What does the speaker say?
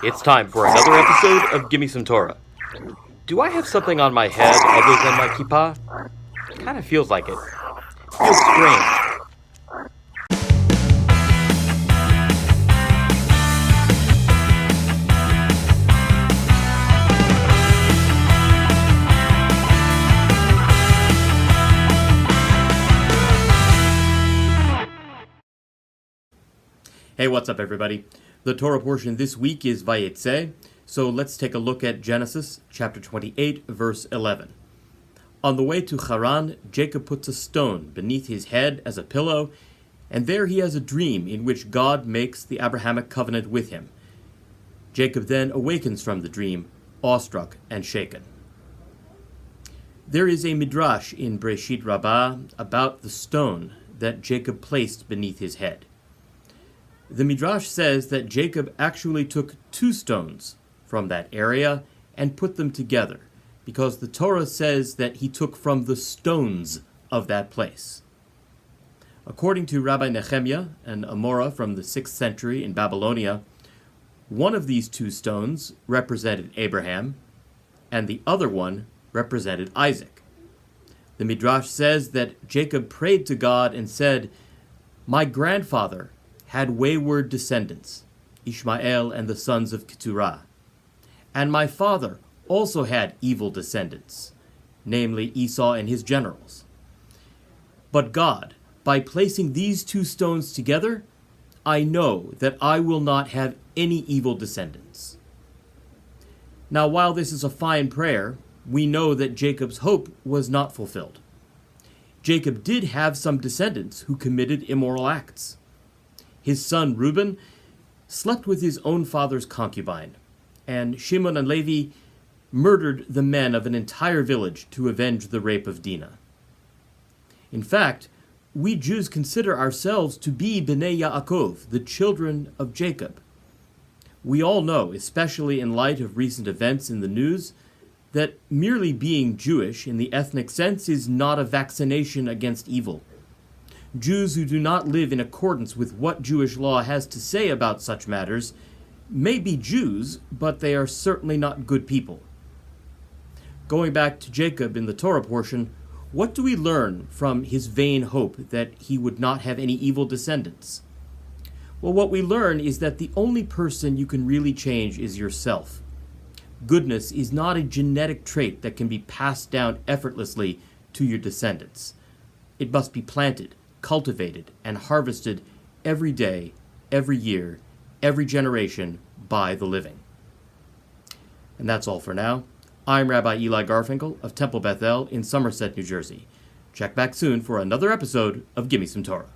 It's time for another episode of Gimme Some Torah. Do I have something on my head other than my kippah? Kinda feels like it. Feels strange. Hey, what's up, everybody? The Torah portion this week is Vayetzei, so let's take a look at Genesis chapter 28, verse 11. On the way to Haran, Jacob puts a stone beneath his head as a pillow, and there he has a dream in which God makes the Abrahamic covenant with him. Jacob then awakens from the dream, awestruck and shaken. There is a midrash in Breshit Rabbah about the stone that Jacob placed beneath his head. The Midrash says that Jacob actually took two stones from that area and put them together, because the Torah says that he took from the stones of that place. According to Rabbi Nehemiah, an Amora from the 6th century in Babylonia, one of these two stones represented Abraham, and the other one represented Isaac. The Midrash says that Jacob prayed to God and said, "My grandfather had wayward descendants, Ishmael and the sons of Keturah. And my father also had evil descendants, namely Esau and his generals. But God, by placing these two stones together, I know that I will not have any evil descendants." Now, while this is a fine prayer, we know that Jacob's hope was not fulfilled. Jacob did have some descendants who committed immoral acts. His son Reuben slept with his own father's concubine, and Shimon and Levi murdered the men of an entire village to avenge the rape of Dinah. In fact, we Jews consider ourselves to be Bnei Yaakov, the children of Jacob. We all know, especially in light of recent events in the news, that merely being Jewish in the ethnic sense is not a vaccination against evil. Jews who do not live in accordance with what Jewish law has to say about such matters may be Jews, but they are certainly not good people. Going back to Jacob in the Torah portion, what do we learn from his vain hope that he would not have any evil descendants? Well, what we learn is that the only person you can really change is yourself. Goodness is not a genetic trait that can be passed down effortlessly to your descendants. It must be planted, cultivated, and harvested every day, every year, every generation by the living. And that's all for now. I'm Rabbi Eli Garfinkel of Temple Bethel in Somerset, New Jersey. Check back soon for another episode of Gimme Some Torah.